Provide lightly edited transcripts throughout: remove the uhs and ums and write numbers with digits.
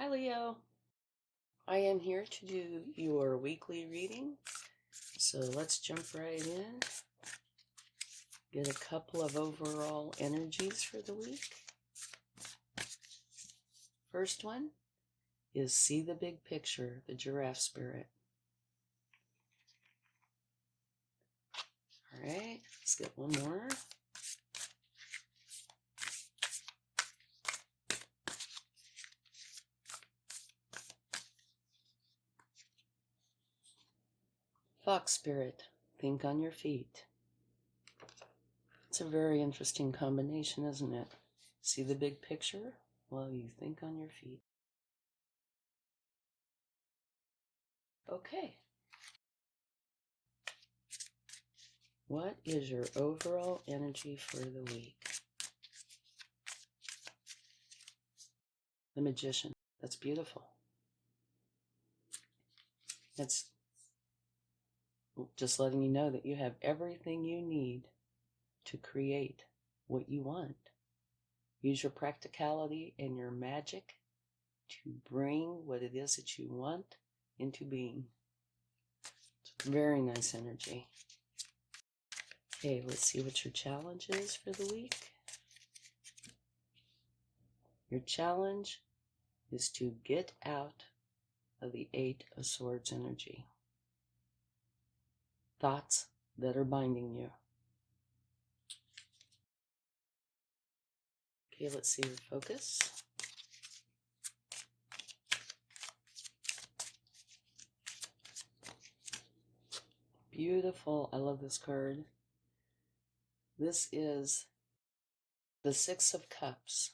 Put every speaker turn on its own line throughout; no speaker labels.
Hi Leo, I am here to do your weekly reading, so let's jump right in, get a couple of overall energies for the week. First one is see the big picture, the giraffe spirit. All right, let's get one more. Fox spirit, think on your feet. It's a very interesting combination, isn't it? See the big picture while you think on your feet. Okay. What is your overall energy for the week? The Magician. That's beautiful. It's just letting you know that you have everything you need to create what you want. Use your practicality and your magic to bring what it is that you want into being. It's very nice energy. Okay, let's see what your challenge is for the week. Your challenge is to get out of the Eight of Swords energy. Thoughts that are binding you. Okay, let's see your focus. Beautiful. I love this card. This is the Six of Cups,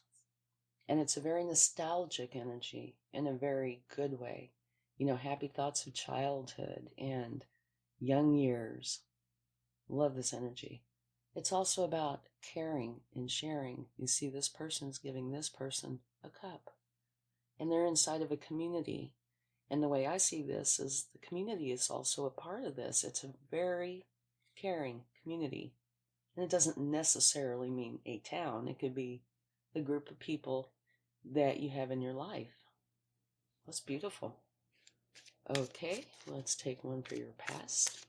and it's a very nostalgic energy in a very good way. You know, happy thoughts of childhood and young years. Love this energy. It's also about caring and sharing. You see, this person's giving this person a cup, and they're inside of a community. And the way I see this is the community is also a part of this. It's a very caring community. And it doesn't necessarily mean a town. It could be the group of people that you have in your life. That's beautiful. Okay, let's take one for your past.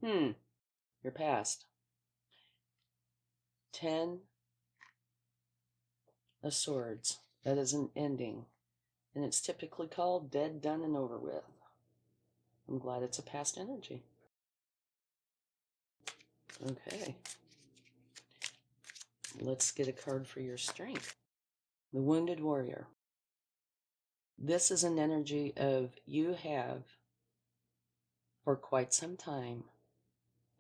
Your past. 10 of Swords. That is an ending. And it's typically called dead, done, and over with. I'm glad it's a past energy. Okay. Let's get a card for your strength. The Wounded Warrior. This is an energy of you have, for quite some time,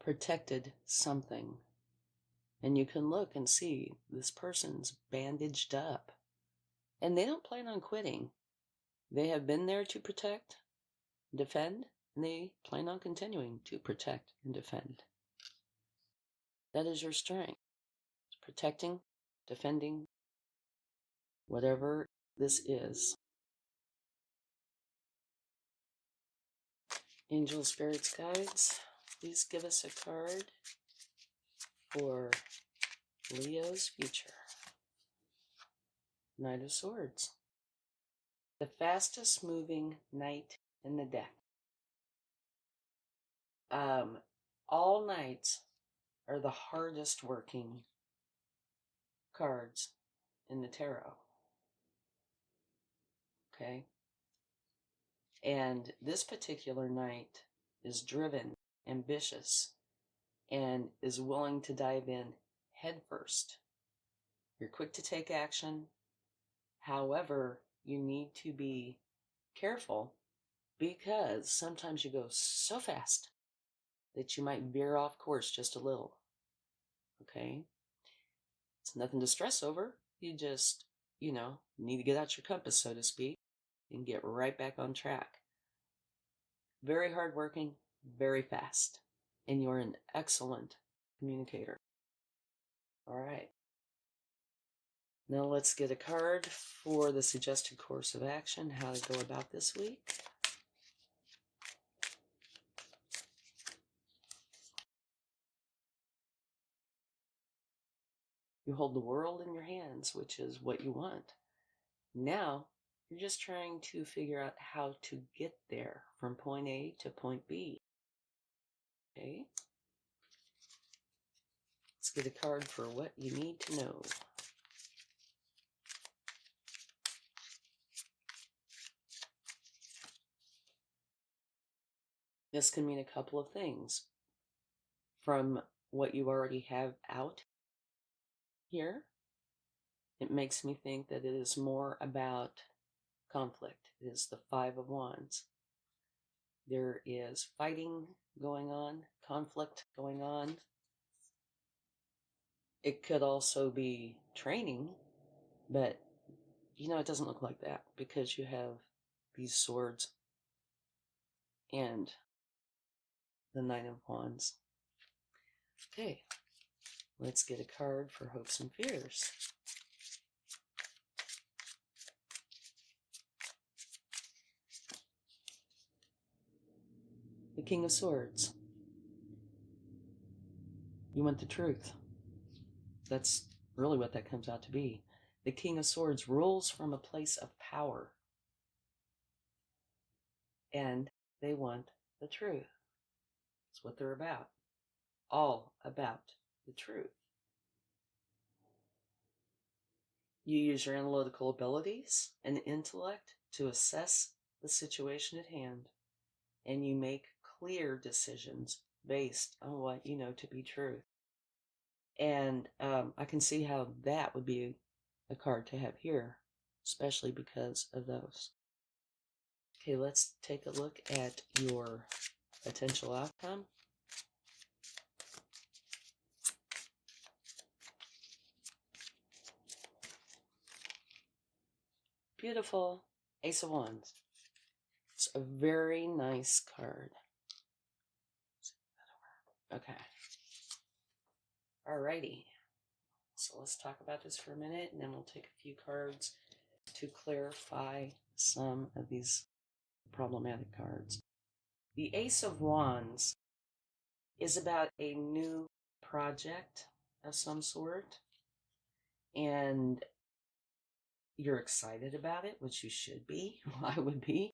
protected something. And you can look and see this person's bandaged up. And they don't plan on quitting. They have been there to protect, defend, and they plan on continuing to protect and defend. That is your strength. Protecting, defending, whatever this is. Angel, spirits, guides, please give us a card for Leo's future. Knight of Swords. The fastest moving knight in the deck. All knights are the hardest working cards in the tarot. Okay? And this particular knight is driven, ambitious, and is willing to dive in headfirst. You're quick to take action. However, you need to be careful because sometimes you go so fast that you might veer off course just a little. Okay? It's nothing to stress over. You just, need to get out your compass, so to speak, and get right back on track. Very hardworking, very fast, and you're an excellent communicator. All right. Now let's get a card for the suggested course of action, how to go about this week. You hold the world in your hands, which is what you want. Now, you're just trying to figure out how to get there from point A to point B. Okay? Let's get a card for what you need to know. This can mean a couple of things. From what you already have out here, it makes me think that it is more about conflict. It is the Five of Wands. There is fighting going on, conflict going on. It could also be training, but it doesn't look like that because you have these swords and the Nine of Wands. Okay, let's get a card for hopes and fears. The King of Swords. You want the truth. That's really what that comes out to be. The King of Swords rules from a place of power. And they want the truth. That's what they're about. All about the truth. You use your analytical abilities and intellect to assess the situation at hand, and you make clear decisions based on what you know to be true. And I can see how that would be a card to have here, especially because of those. Okay, let's take a look at your potential outcome. Beautiful. Ace of Wands. It's a very nice card. Okay. Alrighty. So let's talk about this for a minute, and then we'll take a few cards to clarify some of these problematic cards. The Ace of Wands is about a new project of some sort, and you're excited about it, which you should be. I would be.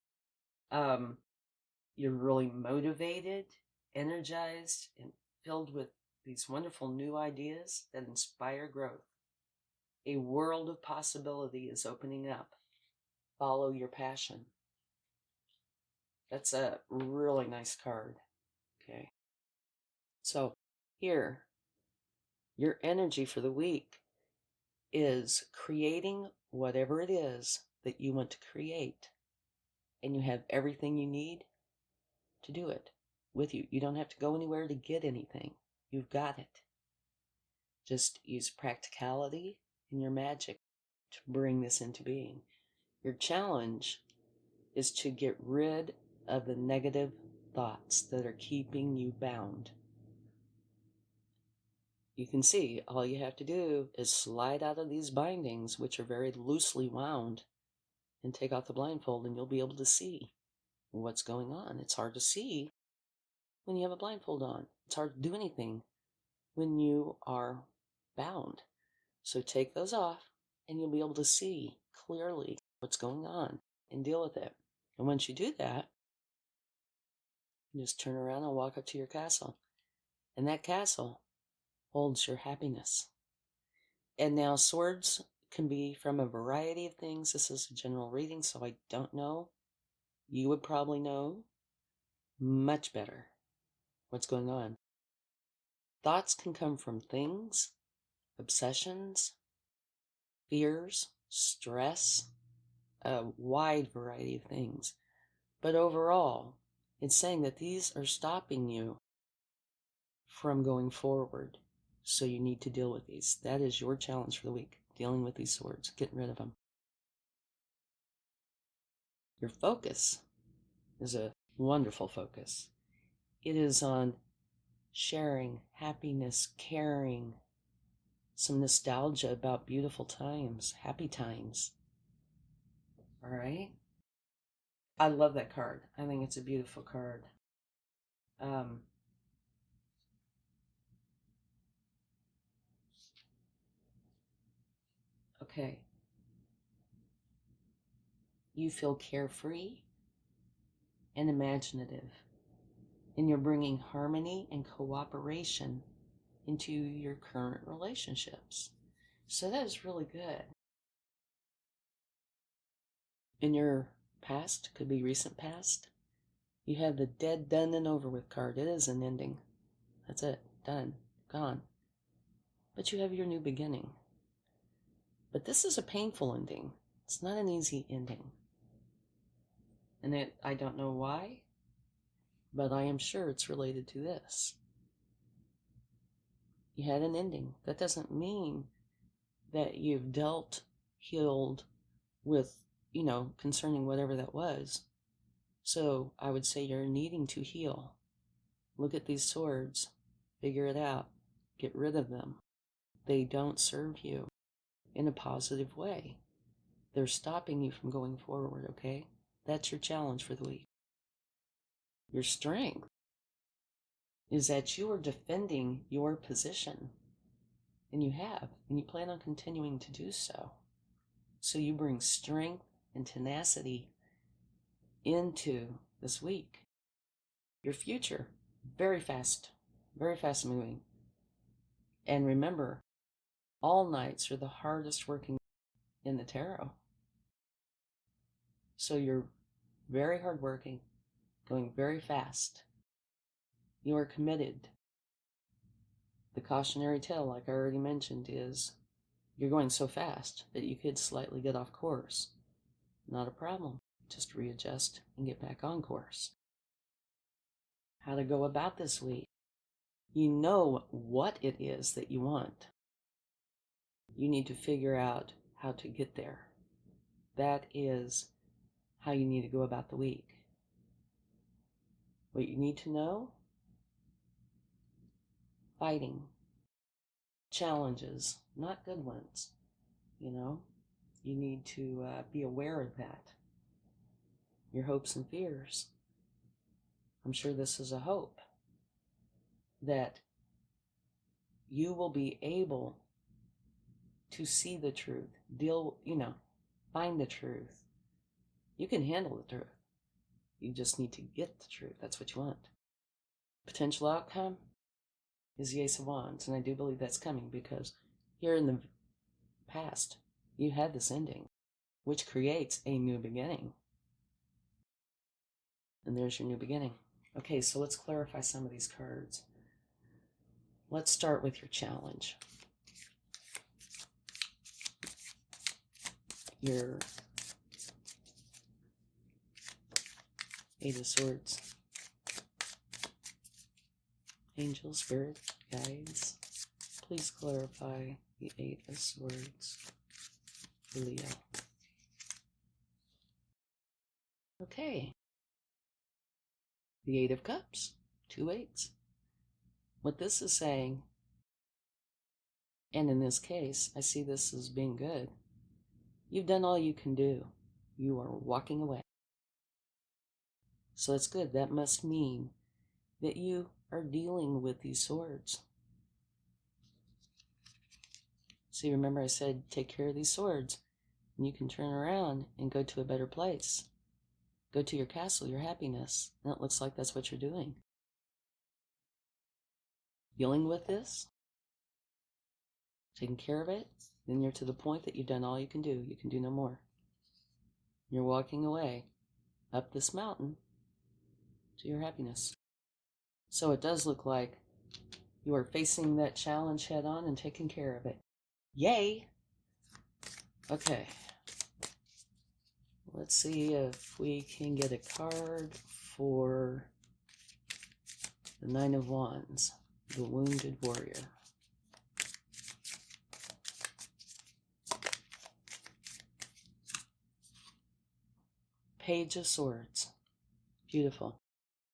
You're really motivated, energized, and filled with these wonderful new ideas that inspire growth. A world of possibility is opening up. Follow your passion. That's a really nice card. Okay. So here, your energy for the week is creating whatever it is that you want to create. And you have everything you need to do it with you. You don't have to go anywhere to get anything. You've got it. Just use practicality and your magic to bring this into being. Your challenge is to get rid of the negative thoughts that are keeping you bound. You can see all you have to do is slide out of these bindings, which are very loosely wound, and take off the blindfold, and you'll be able to see what's going on. It's hard to see when you have a blindfold on. It's hard to do anything when you are bound. So take those off, and you'll be able to see clearly what's going on and deal with it. And once you do that, you just turn around and walk up to your castle. And that castle holds your happiness. And now swords can be from a variety of things. This is a general reading, so I don't know. You would probably know much better what's going on. Thoughts can come from things, obsessions, fears, stress, a wide variety of things. But overall, it's saying that these are stopping you from going forward. So you need to deal with these. That is your challenge for the week, dealing with these swords, getting rid of them. Your focus is a wonderful focus. It is on sharing, happiness, caring, some nostalgia about beautiful times, happy times. All right? I love that card. I think it's a beautiful card. Okay. You feel carefree and imaginative, and you're bringing harmony and cooperation into your current relationships. So that is really good. In your past, could be recent past, you have the dead, done, and over with card. It is an ending. That's it. Done. Gone. But you have your new beginning. But this is a painful ending. It's not an easy ending. And I don't know why, but I am sure it's related to this. You had an ending. That doesn't mean that you've dealt, healed with, concerning whatever that was. So I would say you're needing to heal. Look at these swords. Figure it out. Get rid of them. They don't serve you in a positive way. They're stopping you from going forward, okay? That's your challenge for the week. Your strength is that you are defending your position. And you have, and you plan on continuing to do so. So you bring strength and tenacity into this week. Your future, very fast moving. And remember, all nights are the hardest working in the tarot. So you're very hardworking, going very fast. You are committed. The cautionary tale, like I already mentioned, is you're going so fast that you could slightly get off course. Not a problem. Just readjust and get back on course. How to go about this week. You know what it is that you want. You need to figure out how to get there. That is how you need to go about the week. What you need to know: fighting. Challenges, not good ones. You need to be aware of that. Your hopes and fears. I'm sure this is a hope that you will be able to see the truth, find the truth. You can handle the truth. You just need to get the truth. That's what you want. Potential outcome is the Ace of Wands, and I do believe that's coming because here in the past, you had this ending, which creates a new beginning. And there's your new beginning. Okay, so let's clarify some of these cards. Let's start with your challenge. Your Eight of Swords. Angel, Spirit, Guides, please clarify the Eight of Swords for Leo. Okay. The Eight of Cups, 2 eights. What this is saying, and in this case, I see this as being good. You've done all you can do. You are walking away. So that's good. That must mean that you are dealing with these swords. See, remember I said take care of these swords, and you can turn around and go to a better place. Go to your castle, your happiness. And it looks like that's what you're doing. Dealing with this, taking care of it, then you're to the point that you've done all you can do. You can do no more. You're walking away up this mountain to your happiness. So it does look like you are facing that challenge head on and taking care of it. Yay! Okay. Let's see if we can get a card for the Nine of Wands, the Wounded Warrior. Page of Swords. Beautiful.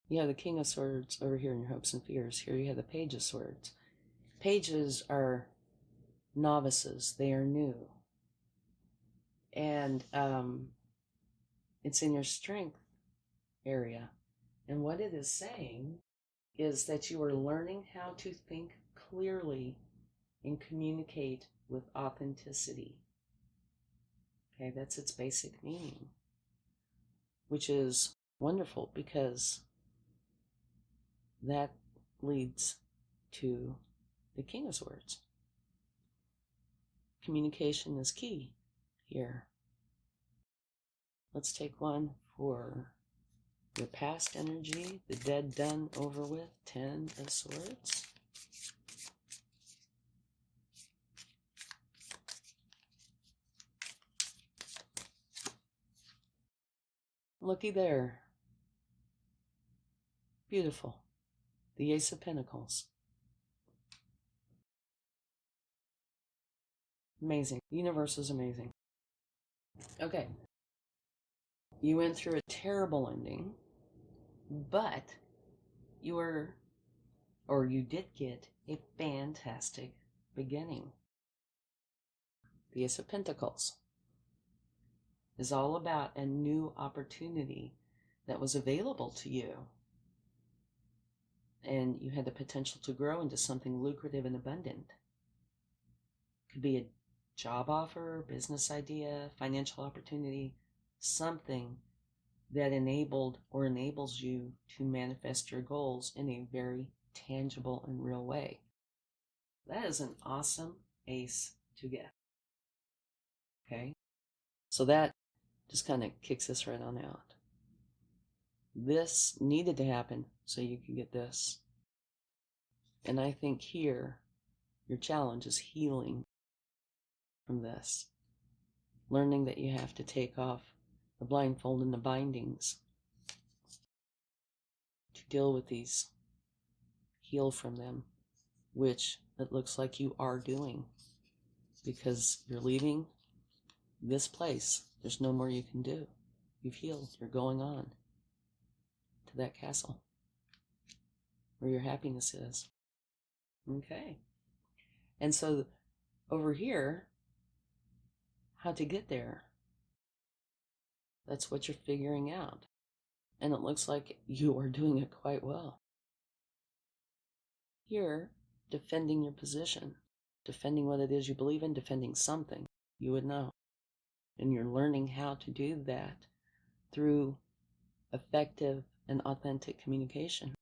You have the King of Swords over here in your hopes and fears. Here you have the Page of Swords. Pages are novices. They are new. And it's in your strength area. And what it is saying is that you are learning how to think clearly and communicate with authenticity. Okay, that's its basic meaning, which is wonderful because that leads to the King of Swords. Communication is key here. Let's take one for your past energy, the dead, done, over with, 10 of Swords. Looky there. Beautiful. The Ace of Pentacles. Amazing. The universe is amazing. Okay. You went through a terrible ending, but you did get a fantastic beginning. The Ace of Pentacles is all about a new opportunity that was available to you. And you had the potential to grow into something lucrative and abundant. Could be a job offer, business idea, financial opportunity, something that enabled or enables you to manifest your goals in a very tangible and real way. That is an awesome ace to get. Okay? So that just kind of kicks this right on out. This needed to happen so you could get this. And I think here, your challenge is healing from this. Learning that you have to take off the blindfold and the bindings to deal with these, heal from them, which it looks like you are doing because you're leaving this place. There's no more you can do. You've healed. You're going on to that castle where your happiness is. Okay. And so over here, how to get there, that's what you're figuring out. And it looks like you are doing it quite well. Here, defending your position, defending what it is you believe in, defending something you would know. And you're learning how to do that through effective and authentic communication.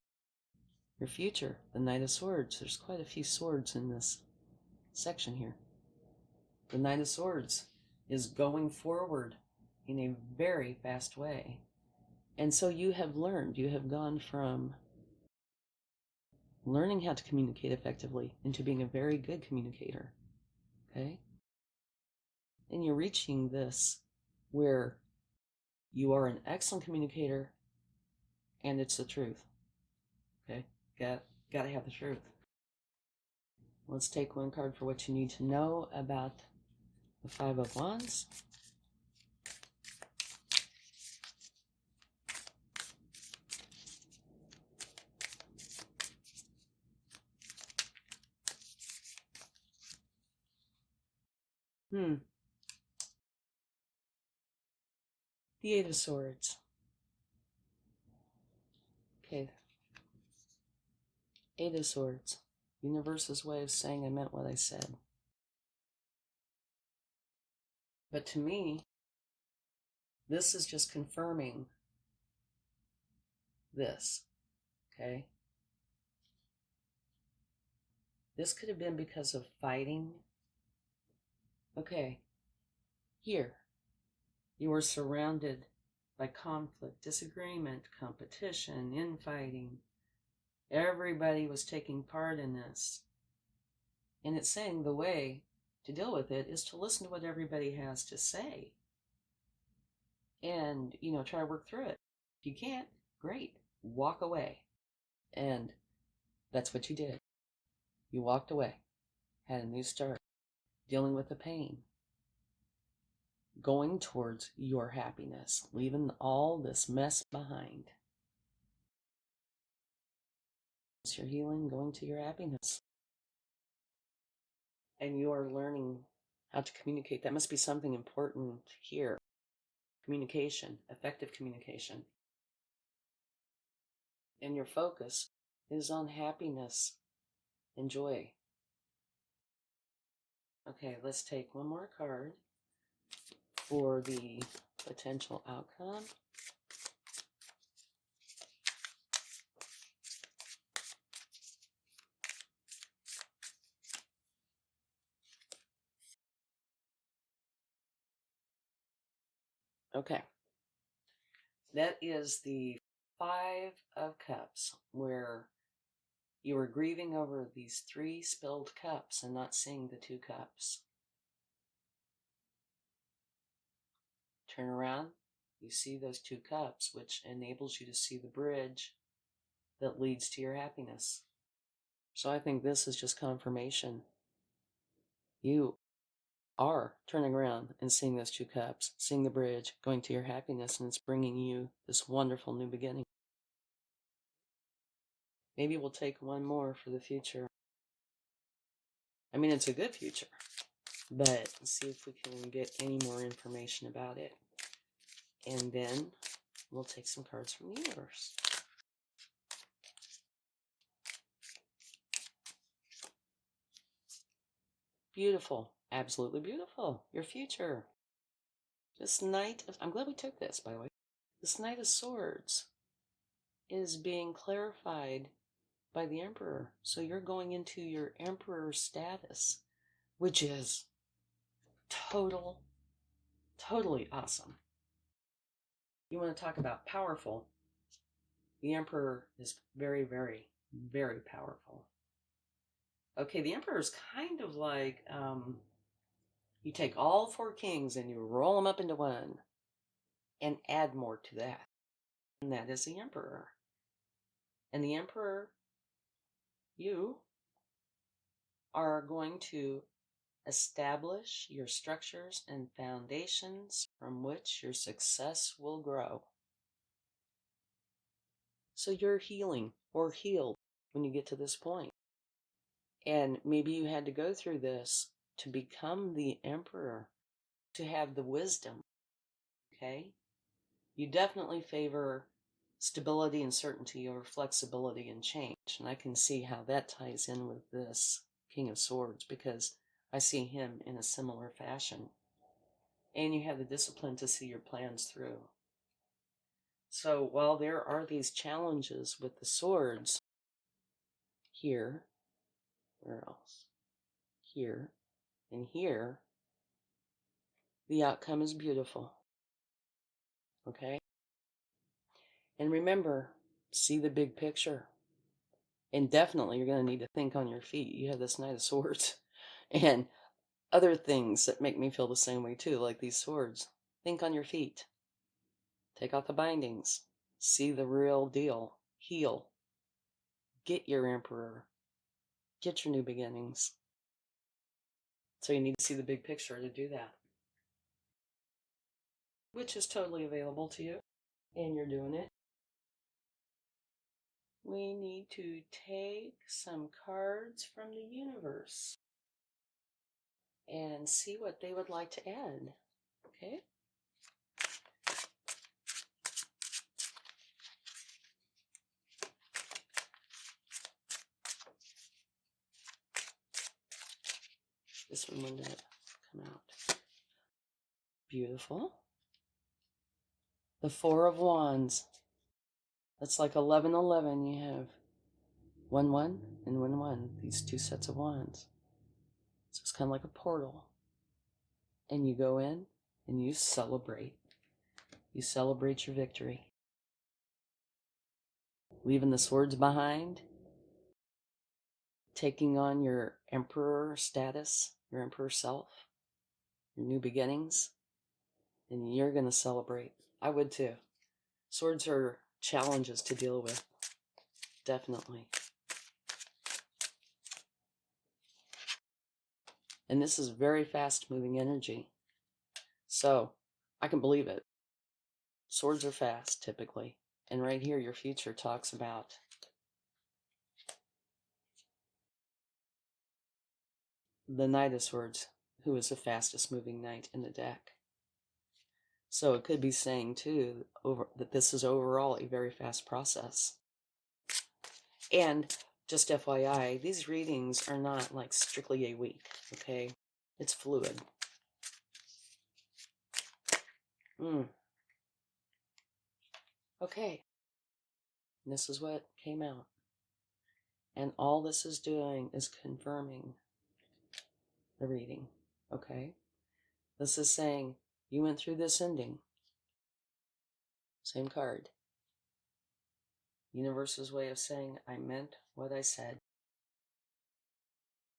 Your future, the Knight of Swords. There's quite a few swords in this section here. The Knight of Swords is going forward in a very fast way. And so you have learned, you have gone from learning how to communicate effectively into being a very good communicator. Okay? And you're reaching this where you are an excellent communicator and it's the truth. Okay? Gotta have the truth. Let's take one card for what you need to know about the Five of Wands. The Eight of Swords. Okay. Eight of Swords. Universe's way of saying I meant what I said. But to me, this is just confirming this. Okay? This could have been because of fighting. Okay. Here, you were surrounded by conflict, disagreement, competition, infighting. Everybody was taking part in this. And it's saying the way to deal with it is to listen to what everybody has to say. And, try to work through it. If you can't, great. Walk away. And that's what you did. You walked away. Had a new start. Dealing with the pain. Going towards your happiness. Leaving all this mess behind. It's your healing, going to your happiness. And you are learning how to communicate. That must be something important here. Communication, effective communication. And your focus is on happiness and joy. Okay, let's take one more card for the potential outcome. Okay. That is the Five of Cups, where you were grieving over these 3 spilled cups and not seeing the 2 cups. Turn around, you see those 2 cups, which enables you to see the bridge that leads to your happiness. So I think this is just confirmation. You are turning around and seeing those 2 cups, seeing the bridge, going to your happiness, and it's bringing you this wonderful new beginning. Maybe we'll take one more for the future. I mean, it's a good future, but see if we can get any more information about it. And then we'll take some cards from the universe. Beautiful. Absolutely beautiful. Your future. This Knight of... I'm glad we took this, by the way. This Knight of Swords is being clarified by the Emperor. So you're going into your Emperor status, which is totally awesome. You want to talk about powerful. The Emperor is very, very, very powerful. Okay, the Emperor is kind of like, you take all 4 kings and you roll them up into one and add more to that. And that is the Emperor. And the Emperor, you are going to establish your structures and foundations from which your success will grow. So you're healing or healed when you get to this point. And maybe you had to go through this to become the Emperor, to have the wisdom, okay? You definitely favor stability and certainty over flexibility and change. And I can see how that ties in with this King of Swords, because I see him in a similar fashion. And you have the discipline to see your plans through. So while there are these challenges with the swords, here, where else? Here, and here, the outcome is beautiful. Okay? And remember, see the big picture. And definitely you're going to need to think on your feet. You have this Knight of Swords. And other things that make me feel the same way too, like these swords. Think on your feet. Take out the bindings. See the real deal. Heal. Get your Emperor. Get your new beginnings. So you need to see the big picture to do that. Which is totally available to you. And you're doing it. We need to take some cards from the universe and see what they would like to add. Okay? This one wouldn't come out. Beautiful. The Four of Wands. That's like 11-11. You have 1-1 and 1-1. These 2 sets of wands. So it's kind of like a portal. And you go in and you celebrate. You celebrate your victory. Leaving the swords behind. Taking on your Emperor status, your Emperor self, your new beginnings. And you're going to celebrate. I would too. Swords are challenges to deal with. Definitely. And this is very fast moving energy. So I can believe it. Swords are fast typically. And right here, your future talks about the Knight of Swords, who is the fastest moving knight in the deck. So it could be saying too that this is overall a very fast process. And just FYI, these readings are not like strictly a week, okay? It's fluid. Okay. This is what came out. And all this is doing is confirming the reading. Okay? This is saying you went through this ending. Same card. Universe's way of saying I meant what I said.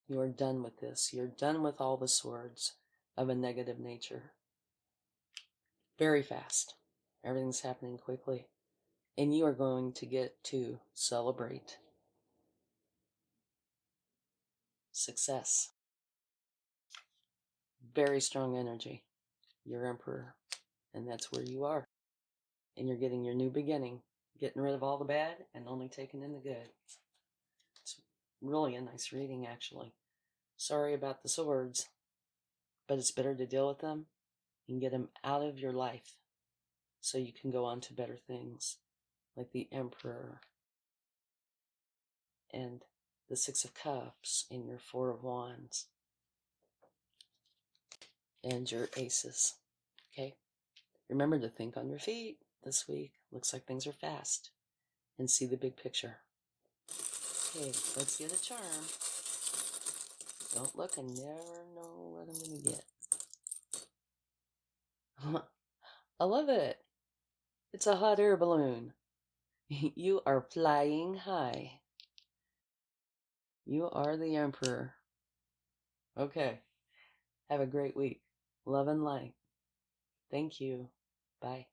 You are done with this. You're done with all the swords of a negative nature. Very fast. Everything's happening quickly. And you are going to get to celebrate success. Very strong energy. You're Emperor. And that's where you are. And you're getting your new beginning. Getting rid of all the bad and only taking in the good. It's really a nice reading, actually. Sorry about the swords, but it's better to deal with them and get them out of your life so you can go on to better things, like the Emperor and the Six of Cups and your Four of Wands and your Aces. Okay? Remember to think on your feet this week. Looks like things are fast. And see the big picture. Okay, let's get a charm. Don't look, I never know what I'm going to get. I love it. It's a hot air balloon. You are flying high. You are the Emperor. Okay. Have a great week. Love and light. Thank you. Bye.